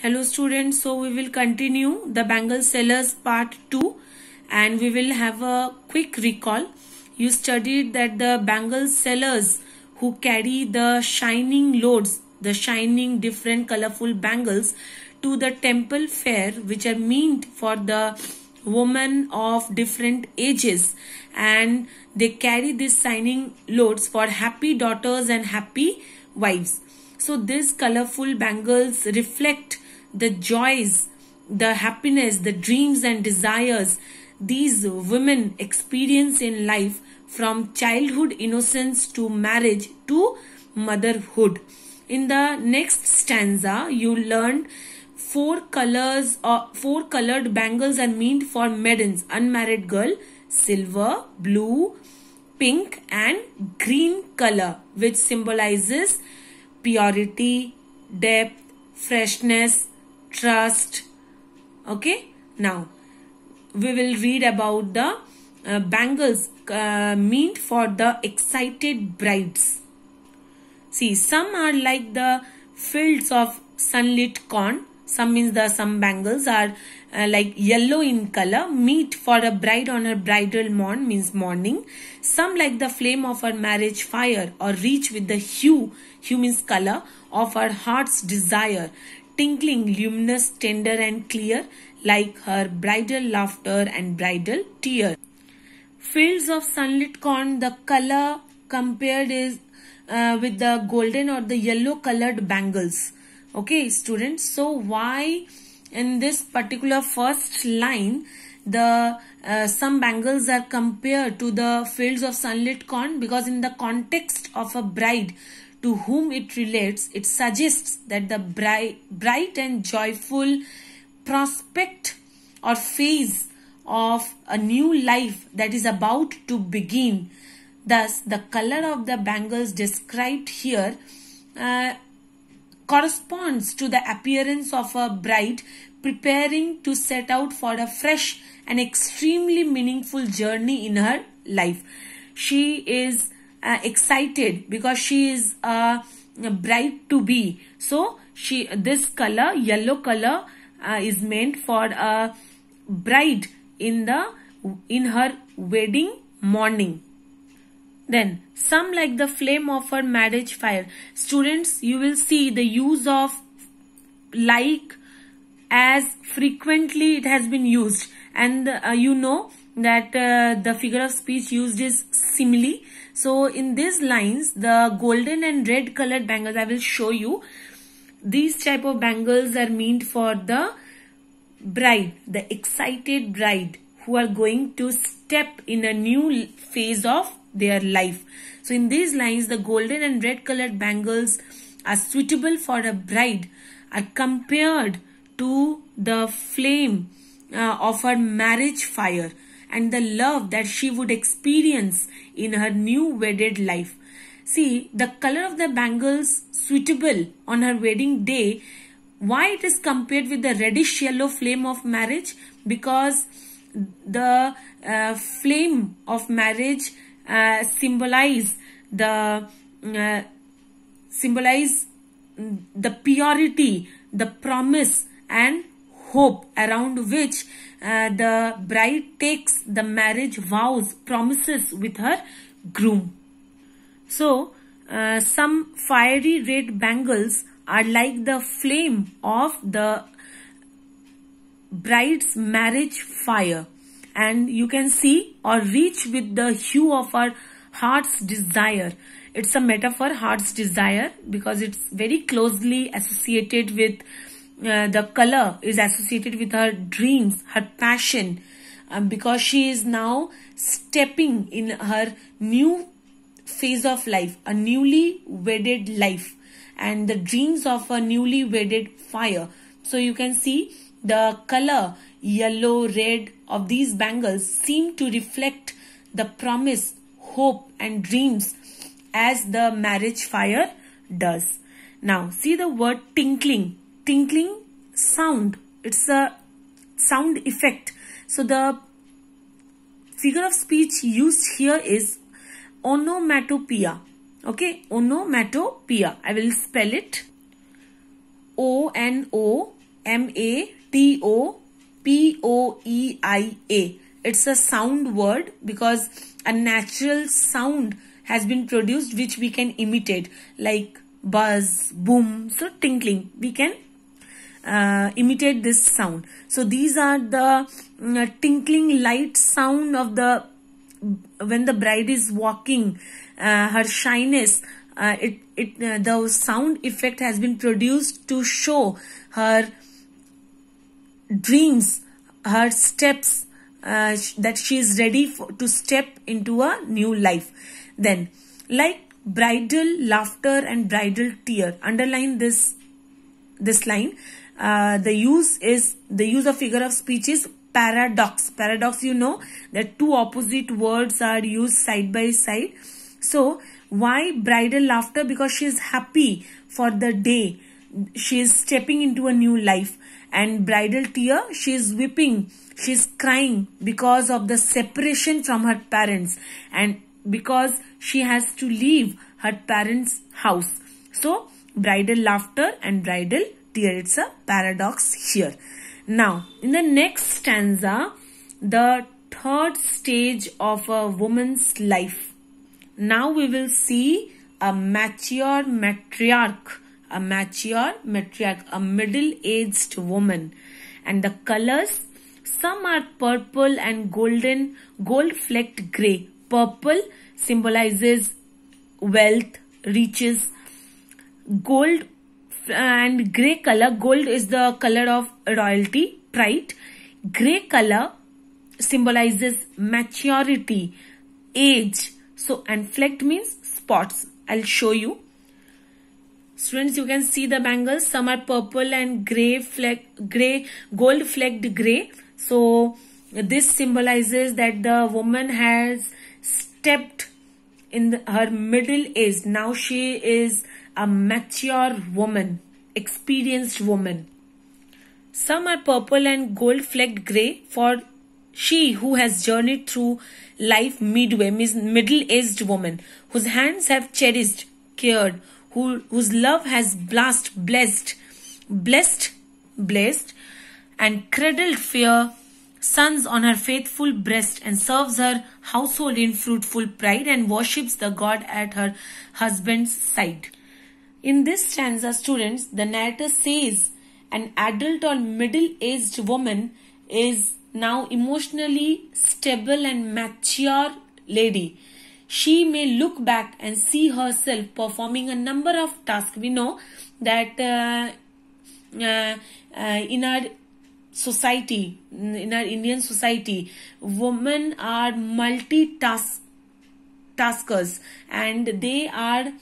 Hello students, so we will continue the bangle sellers part 2 and we will have a quick recall. You studied that the bangle sellers who carry the shining loads, the shining different colorful bangles to the temple fair, which are meant for the women of different ages, and they carry these shining loads for happy daughters and happy wives. So these colorful bangles reflect the joys, the happiness, the dreams and desires these women experience in life, from childhood innocence to marriage to motherhood. In the next stanza, you learned four colored bangles are meant for maidens, unmarried girl: silver, blue, pink and green color, which symbolizes purity, depth, freshness, trust. Okay, now we will read about the bangles meant for the excited brides. See, some are like the fields of sunlit corn. Some bangles are like yellow in color, meet for a bride on her bridal morn, means morning. Some like the flame of her marriage fire, or reach with the hue means color, of her heart's desire, tinkling, luminous, tender and clear, like her bridal laughter and bridal tear. Fields of sunlit corn, the color compared is with the golden or the yellow colored bangles. Okay, students, so why in this particular first line the some bangles are compared to the fields of sunlit corn? Because in the context of a bride to whom it relates, it suggests that the bright and joyful prospect or phase of a new life that is about to begin. Thus, the color of the bangles described here corresponds to the appearance of a bride preparing to set out for a fresh and extremely meaningful journey in her life. She is excited because she is a bride to be. So this color, yellow color, is meant for a bride in her wedding morning. Then some like the flame of her marriage fire. Students, you will see the use of like as frequently it has been used, and you know that the figure of speech used is simile. So in these lines, the golden and red colored bangles, I will show you. These type of bangles are meant for the bride, the excited bride who are going to step in a new phase of their life. So in these lines, the golden and red colored bangles are suitable for a bride, are compared to the flame of her marriage fire and the love that she would experience in her new wedded life. See, the color of the bangles suitable on her wedding day, why it is compared with the reddish yellow flame of marriage? Because the flame of marriage symbolize the purity, the promise and hope around which the bride takes the marriage vows, promises with her groom. So some fiery red bangles are like the flame of the bride's marriage fire, and you can see, or reach with the hue of her heart's desire. It's a metaphor, heart's desire, because it's very closely associated with the color is associated with her dreams, her passion, because she is now stepping in her new phase of life, a newly wedded life, and the dreams of a newly wedded fire. So you can see the color yellow, red of these bangles seem to reflect the promise, hope and dreams as the marriage fire does. Now see the word tinkling. Tinkling sound. It's a sound effect. So the figure of speech used here is onomatopoeia. Okay, onomatopoeia. I will spell it. O-N-O Matopoeia. It's a sound word because a natural sound has been produced which we can imitate, like buzz, boom, so tinkling. We can imitate this sound. So these are the tinkling light sound of the when the bride is walking, her shyness. The sound effect has been produced to show her dreams, her steps, that she is ready to step into a new life. Then, like bridal laughter and bridal tear, underline this line. The use of figure of speech is paradox. Paradox, you know that two opposite words are used side by side. So why bridal laughter? Because she is happy for the day she is stepping into a new life. And bridal tear, she is weeping, she is crying because of the separation from her parents and because she has to leave her parents' house. So bridal laughter and bridal tear, it's a paradox here. Now in the next stanza, the third stage of a woman's life. Now we will see a mature matriarch, a middle-aged woman. And the colors, some are purple and golden, gold-flecked grey. Purple symbolizes wealth, riches. Gold and grey color, gold is the color of royalty, pride. Grey color symbolizes maturity, age. So, and flecked means spots. I'll show you. Students, you can see the bangles. Some are purple and gold flecked grey. So, this symbolizes that the woman has stepped in her middle age. Now she is a mature woman, experienced woman. Some are purple and gold flecked grey for she who has journeyed through life midway, means middle-aged woman, whose hands have cherished, cared, whose love has blessed, and cradled fair sons on her faithful breast, and serves her household in fruitful pride, and worships the God at her husband's side. In this stanza, students, the narrator says an adult or middle-aged woman is now emotionally stable and mature lady. She may look back and see herself performing a number of tasks. We know that in our society, in our Indian society, women are multitaskers and they have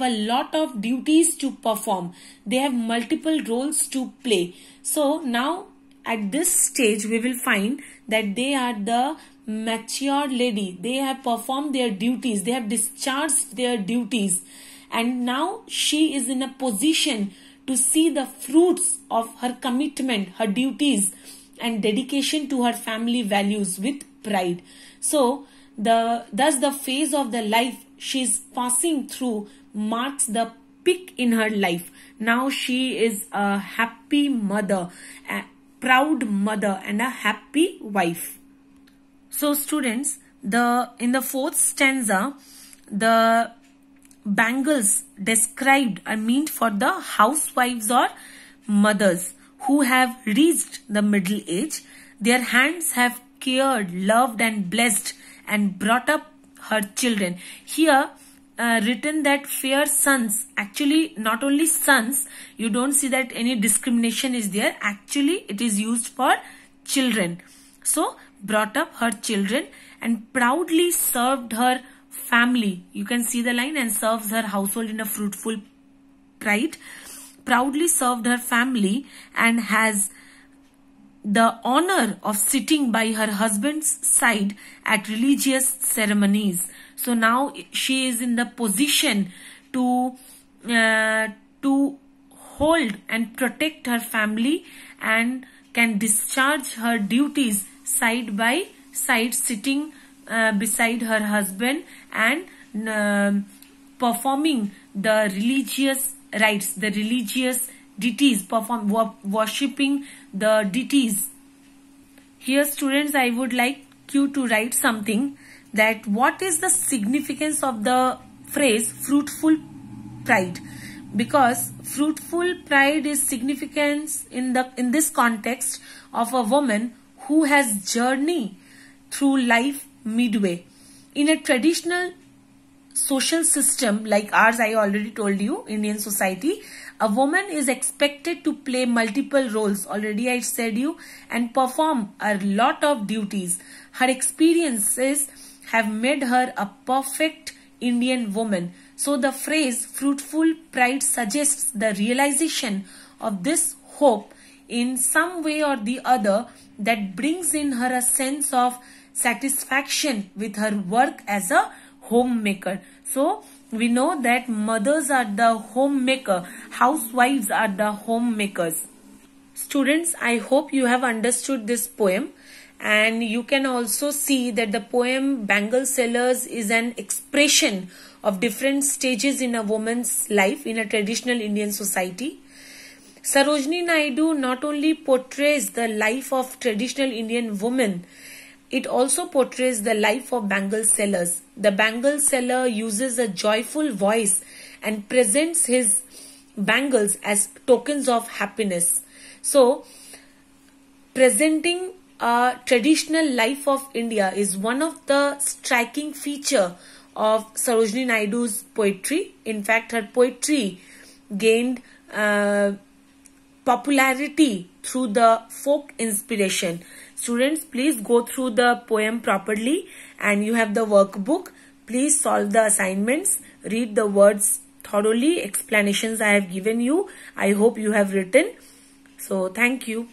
a lot of duties to perform. They have multiple roles to play. So now at this stage, we will find that they are the mature lady. They have performed their duties. They have discharged their duties. And now she is in a position to see the fruits of her commitment, her duties, and dedication to her family values with pride. So, thus the phase of the life she is passing through marks the peak in her life. Now she is a happy mother, proud mother and a happy wife. So students, in the fourth stanza, the bangles described are meant for the housewives or mothers who have reached the middle age. Their hands have cared, loved and blessed and brought up her children. Here written that fair sons, actually not only sons, you don't see that any discrimination is there. Actually it is used for children. So brought up her children and proudly served her family. You can see the line, and serves her household in a fruitful pride. Proudly served her family and has the honor of sitting by her husband's side at religious ceremonies. So now she is in the position to hold and protect her family and can discharge her duties side by side, sitting beside her husband and performing the religious rites, the religious deities, worshipping the deities. Here students, I would like you to write something, that what is the significance of the phrase fruitful pride, because fruitful pride is significance in this context of a woman who has journeyed through life midway. In a traditional social system like ours, I already told you, Indian society, a woman is expected to play multiple roles, already I said you, and perform a lot of duties. Her experiences have made her a perfect Indian woman. So the phrase fruitful pride suggests the realization of this hope in some way or the other, that brings in her a sense of satisfaction with her work as a homemaker. So we know that mothers are the homemaker, housewives are the homemakers. Students, I hope you have understood this poem, and you can also see that the poem Bangle Sellers is an expression of different stages in a woman's life in a traditional Indian society. Sarojini Naidu not only portrays the life of traditional Indian women, it also portrays the life of bangle sellers. The bangle seller uses a joyful voice and presents his bangles as tokens of happiness. So, presenting a traditional life of India is one of the striking feature of Sarojini Naidu's poetry. In fact, her poetry gained popularity through the folk inspiration. Students, please go through the poem properly, and you have the workbook. Please solve the assignments, read the words thoroughly, explanations I have given you. I hope you have written. So, thank you.